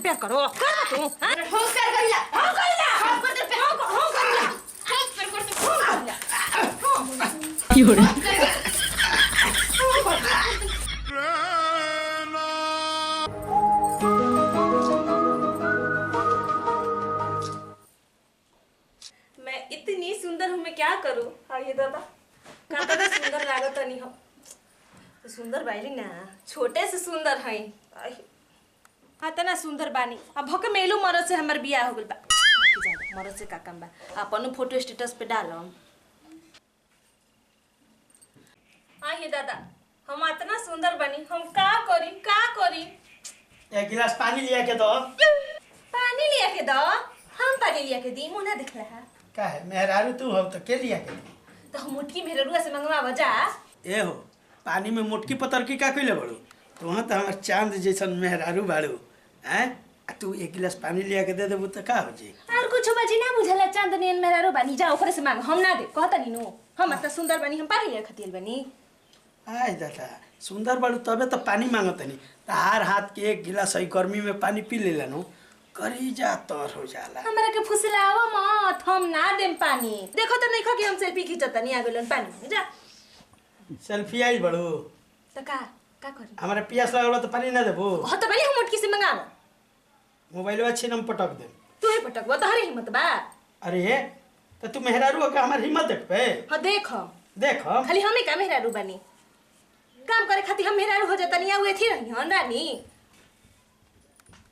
प्यार करो कर तू अरे हम कर गइला हम कइला हम कर दे हम कइला हम कर क्यों रे मैं इतनी सुंदर हूँ, मैं क्या करूँ? हाँ ये दादा कहता था सुंदर लागत नहीं हो तो सुंदर बाइली ना छोटे से सुंदर है हाँ तो ना सुंदर बानी अब भके मेलू मरद से हमार बियाह हो गइल बा मरद से का काम बा अपन फोटो स्टेटस पे डालम। हाँ ये दादा हम इतना सुंदर बनी हम का करी एक गिलास पानी लिया के दो। पानी लिया के दो हम पानी लिया के दी मुंह ना दिखला है का है मेहरारू तू हो तो के लिया के दी तो हम मुटकी मेहरुआ से मंगवा बजा ए हो पानी में मोटकी पतरकी का कइले बड़ू तो वहाँ तो हमार चांद जैसन मेहरारू बाड़ू हैं तू एक गिलास पानी लिया के दे देबू तो का हो जी और कुछ बजी ना बुझला चांदनी मेहरारू बनी जा ओकरे से मांग हम ना दे कहता नी नो हम इतना सुंदर बनी हम पानी लिया खतियल बनी आय दादा सुंदर बाड़ू तबे तो पानी मांगतनी तार हाथ के एक गिलास सही गर्मी में पानी पी लेला नु करी जा तर हो जाला हमरा के फुसलावा मत हम ना देम पानी देखो तो नहीं खो कि हम सेल्फी खींचत नहीं आगलन पानी में जा सेल्फी आई बड़ू तो का करी हमारे पियास लागल तो पानी ना देबू हो तो पहले हम मुटकी से मंगाव मोबाइलवा अच्छी नम पटक दे तू ही पटकवा तो हरी हिम्मत बा अरे तो तू मेहरारू हो का हमार हिम्मत देख पे हां देखो देखो खाली हम ही का मेहरारू बनी काम करे खातिर हम मेहरारू हो जाता नहीं आवे थी रही हन रानी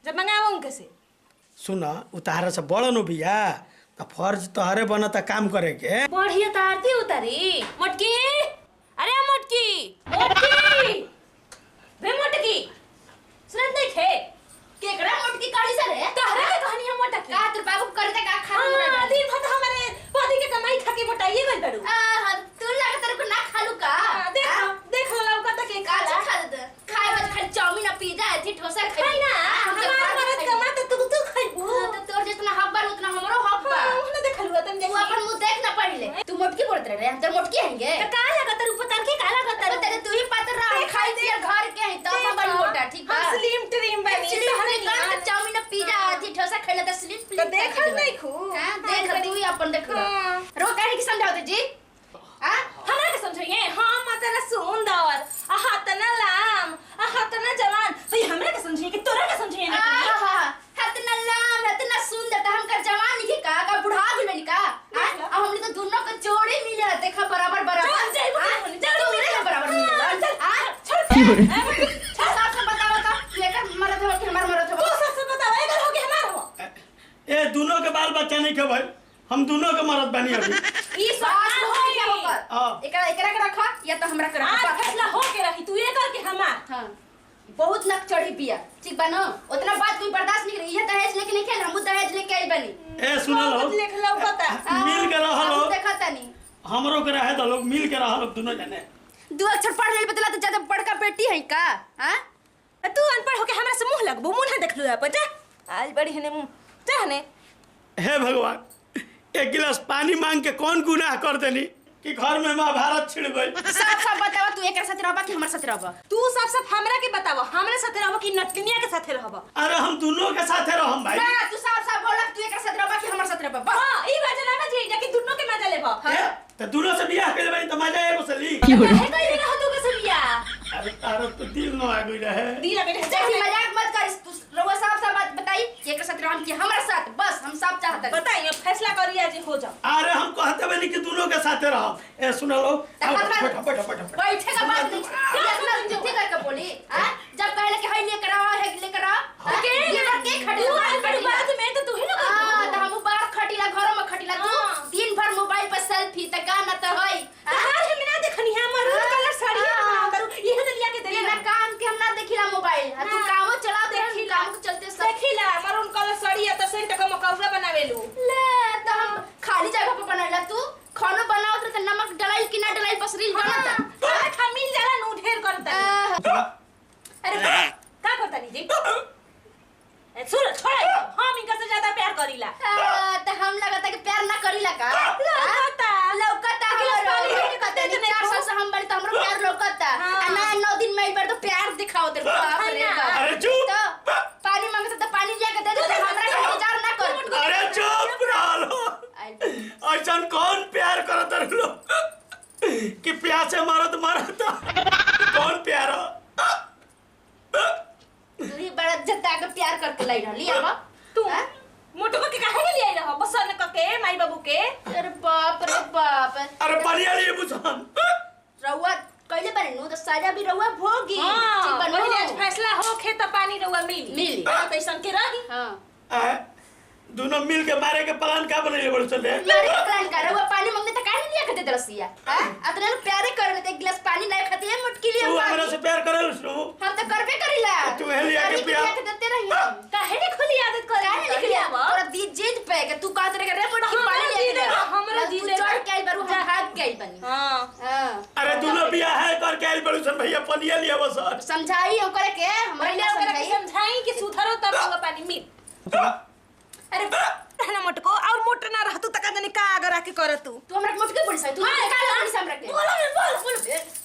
जब मंगाव उनके से सुन उतार से बड़ नु बिया तो फर्ज तोहरे बनता काम करे के बढ़िया तारती उतारी मोटकी अरे मोटकी मोटकी वे मोटकी सुनत नहीं खे केकरा मोटकी काढ़ी से रे तहरा के कहानी हम मोटकी का तोर बाबू करते का खा हां दिन भर हमारे पति के कमाई खा के मोटाइए गइल बड़ू हां तू लगा तेरे को ना खालू का देखो लौका तक के का खा दे खाए बस खाली चाउमीन और पिज्जा ऐथी ठोसा खाई ना हमारा मरद कमा तो तू खाइबू तो तोर जितना हब्बा उतना हमरो हब्बा हम ना देखलू तुम तू अपन मुंह देख ना पड़ले तू मोटकी बोलत रे हम तेरे मोटकी हैंगे तो का लगा तेरे ऊपर तार के का लगा तेरे तेरे तू ही पातर रहा खाई दिया घर के है तो हम बड़ी मोटा ठीक बा स्लिम ट्रिम बनी चाउमीन और पिज्जा ऐथी ठोसा खइले तो स्लिम तो देखल नहीं खू हां देख तू ही अपन देख रो काहे की समझाओ जी हां हमरा के समझाइए हम माता सुंदर आहा तना लाम आहा तना जवान तो ये हमरा के समझाइए कि तोरा के समझाइए ना हतना लाम हतना सुंदर त हम कर जवान नहीं का बुढ़ा भी नहीं का हमने तो दोनों के जोड़ी मिले देखा बराबर बराबर चल बराबर मिले हां छोड़ साफ से बताओ तो लेकर मरद हो कि हमार मरद हो तू सच से बताओ इधर हो कि हमार हो ए दोनों के बाल बच्चा नहीं के भाई हम दोनों के मरद बनी अभी ई सास हो क्या होकर एकरा एकरा के रखा या तो हमरा के रखा फैसला हो के रही तू ये कर के हमार हां बहुत नक चढ़ी पिया ठीक बा ना उतना बात कोई बर्दाश्त नहीं करी ये दहेज लेके नहीं खेल हम दहेज लेके आई बनी ए सुनो लो लिख लो पता मिल के रह लो देखा तनी हमरो के रहे तो लोग मिल के रह लो दोनों जने दो अक्षर पढ़ ले बतला तो ज्यादा बड़का बेटी है का हां तू अनपढ़ होके हमरा से मुंह लगबो मुंह ना देख लो आप जा आज बड़ी हने मुंह चाहने हे भगवान एक गिलास पानी मांग के कौन गुनाह कर देनी कि घर में महाभारत छिड़ गई साफ साफ बतावा तू एक साथ रहबा कि हमर साथ रहबा तू सब हमरा के बतावा हमरा साथे रहबो कि नटनिया के साथे रहबो अरे हम दोनों के साथे रहम भाई ना तू साफ साफ बोला तू एक साथ रहबा कि हमर साथ रहबा बस हां ई बात ना जी कि दोनों के मजा लेबो तो दोनों से बियाह कर लेबई तो मजा आए बसली है कहीं रह तू के सबिया अरे तारो तो दिल न आ गई रहे दिल लगे जब मजाक मत कर तू रवा साफ साफ बात बताई एक साथ रहम कि हमर साथ बस हम साफ चाहत बताइए फैसला करिए आज हो जाओ अरे हम कहते बनी कि दोनों के साथे रहम ए सुन लो बैठेगा बात नहीं इतना जुत्ती करके बोली हां जब कहले कि हई लेकर आओ है लेकर आओ के लेकर के खड़ी तू आज बड़ी बात में तो तू ही ना हां त हम बाहर खटीला घरों में खटीला तू दिन भर मोबाइल पर सेल्फी त का न त हई हां हम ना देखनी है मरून कलर साड़ी करू ये तो लिया के दे ना काम के हम ना देखिला मोबाइल तू कामो चला देखी काम के चलते सब देखिला मरून कलर साड़ी है तो सेंट का मकौरा बनावेलू ले त हम खाली जगह पे बनाइला तू खाना बनाओ त नमक डलाई कि ना डलाई बस रील जानता खा मिल जाला नु हमरा जता के प्यार करके लाई रहली अब तू मोटको के काहे के लिए रहो बसन के माई बाबू के? अरे बाप रे बाप। अरे बढ़िया लिए बुझान रउआ कइले बारे नु तो साजा भी रउआ भोगी। ठीक बा पहले नु? आज फैसला हो खेत पानी रहुआ मिली तैसन के रही। हां दोनों मिल के मारे के प्लान का बनेले बड़ चले मारे के प्लान कर रउआ पानी मांगने त काहे लिया के दे रसिया? हां अतना न प्यारे कर ले एक गिलास पानी नहीं खाती है मुटकी लिए तू हमरा से प्यार करे उसनु हम तो करबे करिला। तू है लिया के प्यार के देते रही हम। काहे ने खुली आदत करे काहे लिख लिया तोरा दी जीत पे के तू कहत रे मुटकी पानी ले ले हमरा तू चढ़ के आई बारू हम भाग के आई बनी। हां अरे दोनों बियाह है करके आइल बड़ सन भैया पनिया लिया बस समझाई हम करे के हमरा पहले ना ओकरा समझाई। के समझाई कि सुधरो तब रहुआ पानी मिल। अरे रहना मोटको और मोटर ना रहतू तक जाने का अगर आके कर तू हमरा मुटकी पुलिस है तू का पुलिस हमरा के बोल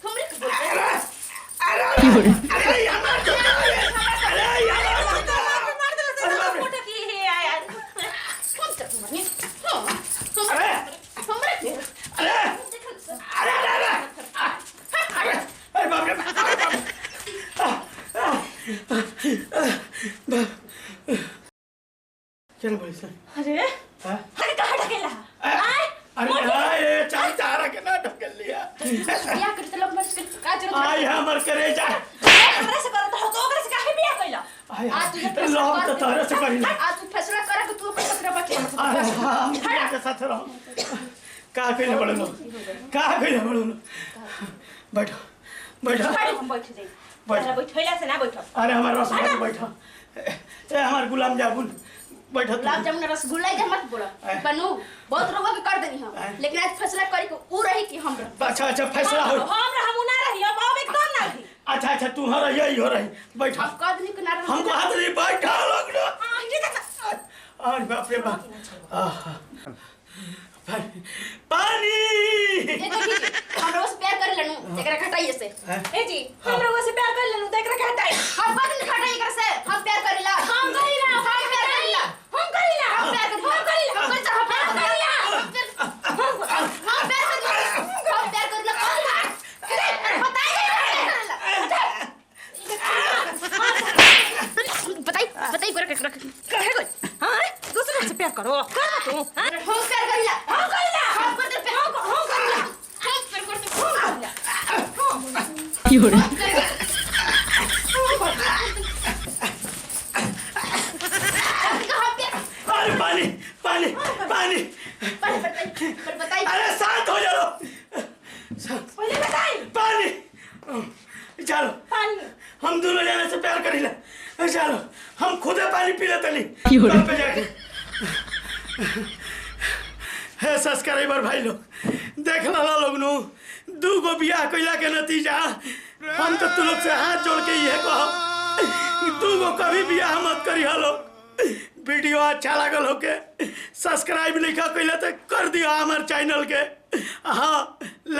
हमरे के बोल अरे यार अरे यार मोटर की है यार कौन कर तुम्हारी हां अरे हमरा के अरे अरे बाप रे चलो भाई सर अरे हां अरे कहां ढकेला अरे अरे चार चार के ना ढकेल लिया बियाह कर त लोग मर का जरूरत आई हमर करेजा हमरा से करत हो तो ओकरा से काहे बियाह कइला? आई आज तुझे लोग तो तारे से करिला आज तू फैसला कर कि तू अपने ससुरा बैठे अरे हम के साथ रहो का कइले बड़ो का कइले बड़ो बैठो बैठो हम बैठ जाई बैठैला से ना बैठो। अरे हमारे रसगुल्ला बैठो ए हमार गुलाम जामुन बैठो गुलाब जामुन रसगुल्ला इधर मत बोलो बनू बहुत लोगों के कर देनी हम लेकिन आज फैसला करी को ऊ रही कि हम अच्छा अच्छा फैसला हो हम ना रही अब एकदम ना रही। अच्छा अच्छा तू हो रही हो रही बैठा अब कह देनी कि ना रही हमको हाथ नहीं बैठा लोग ना हां ये का अरे बाप रे बाप आहा पानी ये देखिए हमरा से प्यार करे लनु एकरा खटाइए से ए जी हम लोग से प्यार कर लेनु त एकरा के हटाई हम बात नहीं खटाई एकरा से हम प्यार करेला हम करिला हम प्यार करेला हम करिला हम प्यार करेला हम कैसे हम प्यार करेला हम प्यार करेला बताई करे कहे गई हां दूसरे से प्यार करो कर तू हां हम प्यार करेला हम करते प्यार हम करेला हम प्यार करते हम करेला योरे अरे पानी पानी पानी बताई अरे शांत हो जाओ पहले बताई पानी चलो पानी हम दोनों जाने से प्यार करीला चलो हम खुद पानी पी लेते क्यों रे? पे जाके है सब्सक्राइबर भाई लोग देख ला लोग नु दू गो बियाह कइला के नतीजा हम तो तुम लोग से हाथ जोड़ के ये कहो दू गो कभी बियाह मत करी हलो वीडियो अच्छा लागल होके सब्सक्राइब नहीं कइला तो कर दियो हमार चैनल के हाँ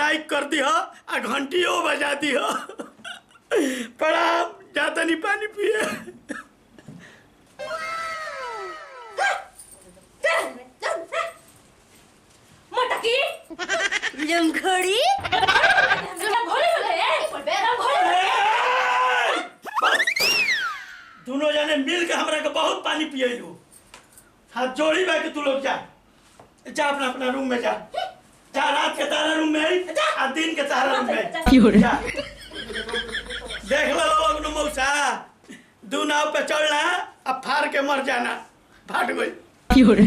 लाइक कर दियो आ घंटियों बजा दियो प्रणाम जाता नहीं पानी पिए मोटकी लंगड़ी तुला भोले भोले दोनों जाने मिल के हमरा के बहुत पानी पिए लो हाथ जोड़ी बा कि तू लोग जा जा अपना अपना रूम में जा जा रात के तारा रूम में आई आ दिन के तारा रूम में योरे जा देख लो लोग नु मौसा दू नाव पे चलना अब फाड़ के मर जाना फाट गई योरे